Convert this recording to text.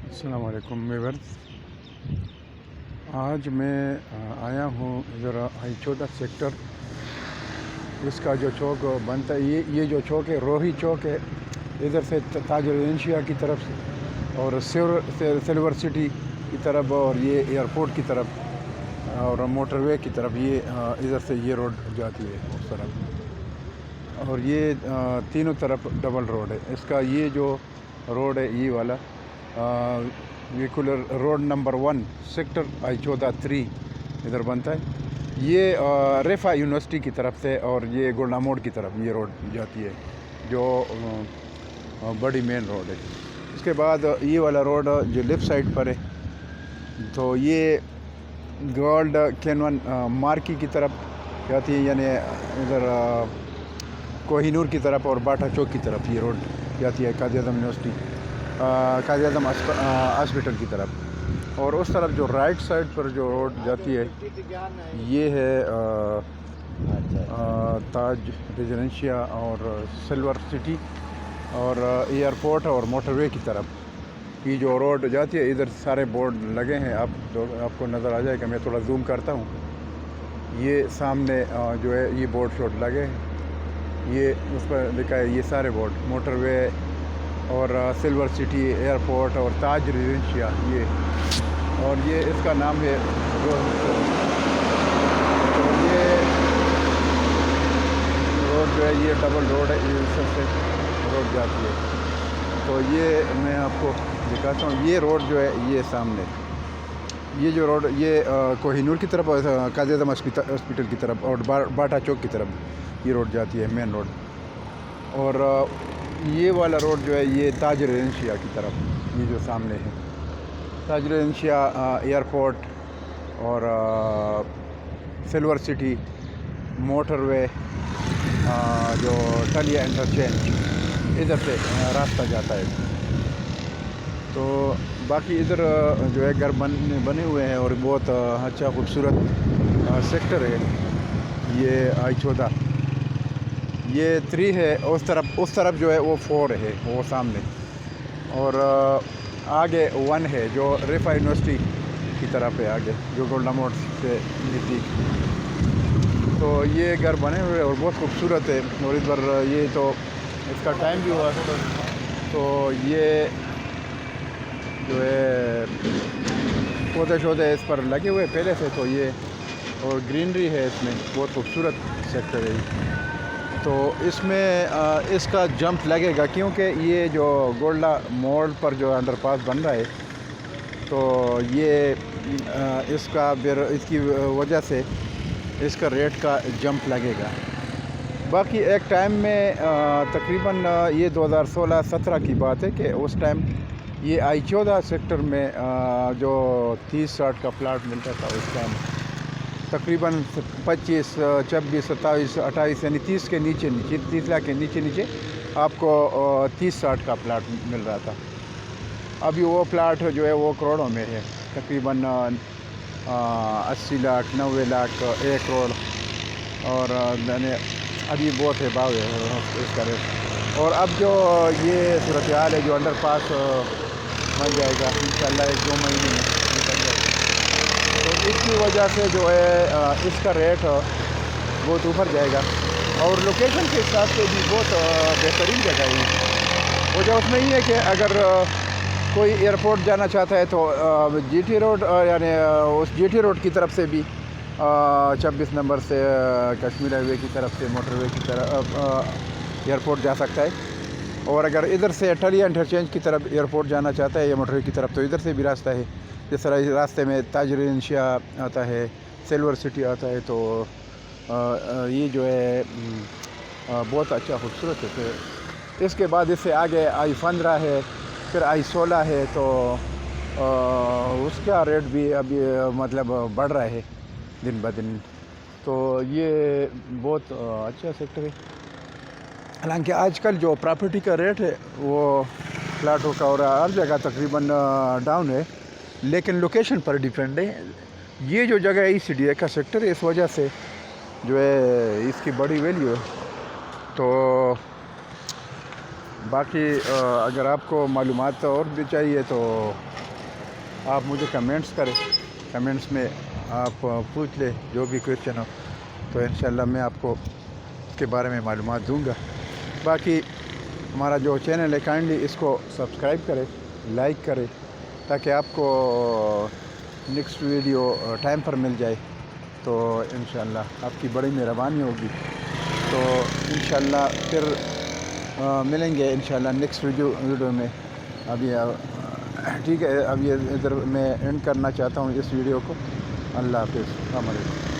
السلام علیکم ویورز، آج میں آیا ہوں ادھر آئی 14 سیکٹر. اس کا جو چوک بنتا ہے یہ جو چوک ہے روہی چوک ہے. ادھر سے تاج ریزیڈنشیا کی طرف اور سلور سٹی کی طرف اور یہ ایئرپورٹ کی طرف اور موٹر وے کی طرف یہ ادھر سے یہ روڈ جاتی ہے اس طرف. اور یہ تینوں طرف ڈبل روڈ ہے. اس کا یہ جو روڈ ہے یہ والا ویکولر روڈ نمبر 1 سیکٹر آئی 14-3 ادھر بنتا ہے. یہ ریفا یونیورسٹی کی طرف سے اور یہ گولڈا موڑ کی طرف یہ روڈ جاتی ہے جو بڑی مین روڈ ہے. اس کے بعد یہ والا روڈ جو لیفٹ سائڈ پر ہے تو یہ گولڈ کینون مارکی کی طرف جاتی ہے، یعنی ادھر کوہی نور کی طرف اور باٹا چوک کی طرف یہ روڈ جاتی ہے قائد اعظم یونیورسٹی قائد اعظم ہاسپٹل کی طرف. اور اس طرف جو رائٹ سائڈ پر جو روڈ جاتی ہے یہ ہے تاج ریزیڈنشیا اور سلور سٹی اور ایئرپورٹ اور موٹر وے کی طرف یہ جو روڈ جاتی ہے. ادھر سارے بورڈ لگے ہیں، آپ کو نظر آ جائے گا. میں تھوڑا زوم کرتا ہوں. یہ سامنے جو ہے یہ بورڈ شورڈ لگے ہیں، یہ اس پر لکھا ہے یہ سارے بورڈ موٹر وے اور سلور سٹی ایئرپورٹ اور تاج ریزیڈنشیا اور یہ اس کا نام ہے. یہ روڈ جو ہے یہ ڈبل روڈ ہے، یہ سب سے روڈ جاتی ہے. تو یہ میں آپ کو دکھاتا ہوں. یہ روڈ جو ہے یہ سامنے یہ جو روڈ یہ کوہی نور کی طرف اور قائد اعظم ہاسپٹل کی طرف اور باٹا چوک کی طرف یہ روڈ جاتی ہے مین روڈ. اور یہ والا روڈ جو ہے یہ تاج ریزیڈنشیا کی طرف یہ جو سامنے ہے تاج ریزیڈنشیا ایئرپورٹ اور سلور سٹی موٹر وے جو ٹلیا انٹرچینج ادھر سے راستہ جاتا ہے. تو باقی ادھر جو ہے گھر بنے ہوئے ہیں اور بہت اچھا خوبصورت سیکٹر ہے. یہ آئی 14 یہ 3 ہے. اس طرف جو ہے وہ 4 ہے وہ سامنے. اور آگے 1 ہے جو ریفا یونیورسٹی کی طرف ہے آگے جو گولڈا موڑ سے نزدیک. تو یہ گھر بنے ہوئے اور بہت خوبصورت ہے. اور اس پر یہ تو اس کا ٹائم بھی ہوا تو یہ جو ہے پودے شودے اس پر لگے ہوئے پہلے سے. تو یہ اور گرینری ہے اس میں، بہت خوبصورت سیکٹر ہے. تو اس میں اس کا جمپ لگے گا کیونکہ یہ جو گولڈا موڑ پر جو انڈر پاس بن رہا ہے تو یہ اس کی وجہ سے اس کا ریٹ کا جمپ لگے گا. باقی ایک ٹائم میں تقریباً یہ 2016-17 کی بات ہے کہ اس ٹائم یہ آئی 14 سیکٹر میں جو 30-60 کا پلاٹ ملتا تھا اس ٹائم تقریباً 25, 26, 27, 28 یعنی 30 کے نیچے 30 لاکھ کے نیچے آپ کو 30-60 کا پلاٹ مل رہا تھا. ابھی وہ پلاٹ جو ہے وہ کروڑوں میں ہے، تقریباً 80 لاکھ 90 لاکھ 1 کروڑ. اور یعنی ابھی بہت ہے بھاؤ ہے اس کا ریٹ. اور اب جو یہ صورتحال ہے جو انڈر پاس بن جائے گا انشاءاللہ 1-2 مہینے میں نکل جائے گا. تو اس کی وجہ سے جو ہے اس کا ریٹ بہت اوپر جائے گا. اور لوکیشن کے حساب سے بھی بہت بہترین جگہ ہے. وجہ اس میں یہ ہے کہ اگر کوئی ایئرپورٹ جانا چاہتا ہے تو جی ٹی روڈ یعنی اس جی ٹی روڈ کی طرف سے بھی 26 نمبر سے کشمیر ہائی وے کی طرف سے موٹر وے کی طرف ایئرپورٹ جا سکتا ہے. اور اگر ادھر سے ٹلیا انٹرچینج کی طرف ایئرپورٹ جانا چاہتا ہے یا موٹر وے کی طرف تو ادھر سے بھی راستہ ہے. جس طرح راستے میں تاج ریزیڈنشیا آتا ہے، سلور سٹی آتا ہے. تو یہ جو ہے بہت اچھا خوبصورت ہے. اس کے بعد اس سے آگے آئی 15 ہے، پھر آئی 16 ہے. تو اس کا ریٹ بھی ابھی مطلب بڑھ رہا ہے دن بدن. تو یہ بہت اچھا سیکٹر ہے. حالانکہ آج کل جو پراپرٹی کا ریٹ ہے وہ پلاٹوں کا اور ہر جگہ تقریباً ڈاؤن ہے، لیکن لوکیشن پر ڈیپینڈ ہے. یہ جو جگہ ہے سی ڈی اے کا سیکٹر ہے، اس وجہ سے جو ہے اس کی بڑی ویلیو ہے. تو باقی اگر آپ کو معلومات اور بھی چاہیے تو آپ مجھے کمنٹس کریں، کمنٹس میں آپ پوچھ لیں جو بھی کویشچن ہو، تو انشاءاللہ میں آپ کو اس کے بارے میں معلومات دوں گا۔ باقی ہمارا جو چینل ہے کائنڈلی اس کو سبسکرائب کرے، لائک کرے، تاکہ آپ کو نیکسٹ ویڈیو ٹائم پر مل جائے، تو انشاءاللہ آپ کی بڑی مہربانی ہوگی۔ تو انشاءاللہ پھر ملیں گے انشاءاللہ نیکسٹ ویڈیو میں۔ ابھی ٹھیک ہے، اب یہ ادھر میں اینڈ کرنا چاہتا ہوں اس ویڈیو کو۔ اللہ حافظ، السلام علیکم۔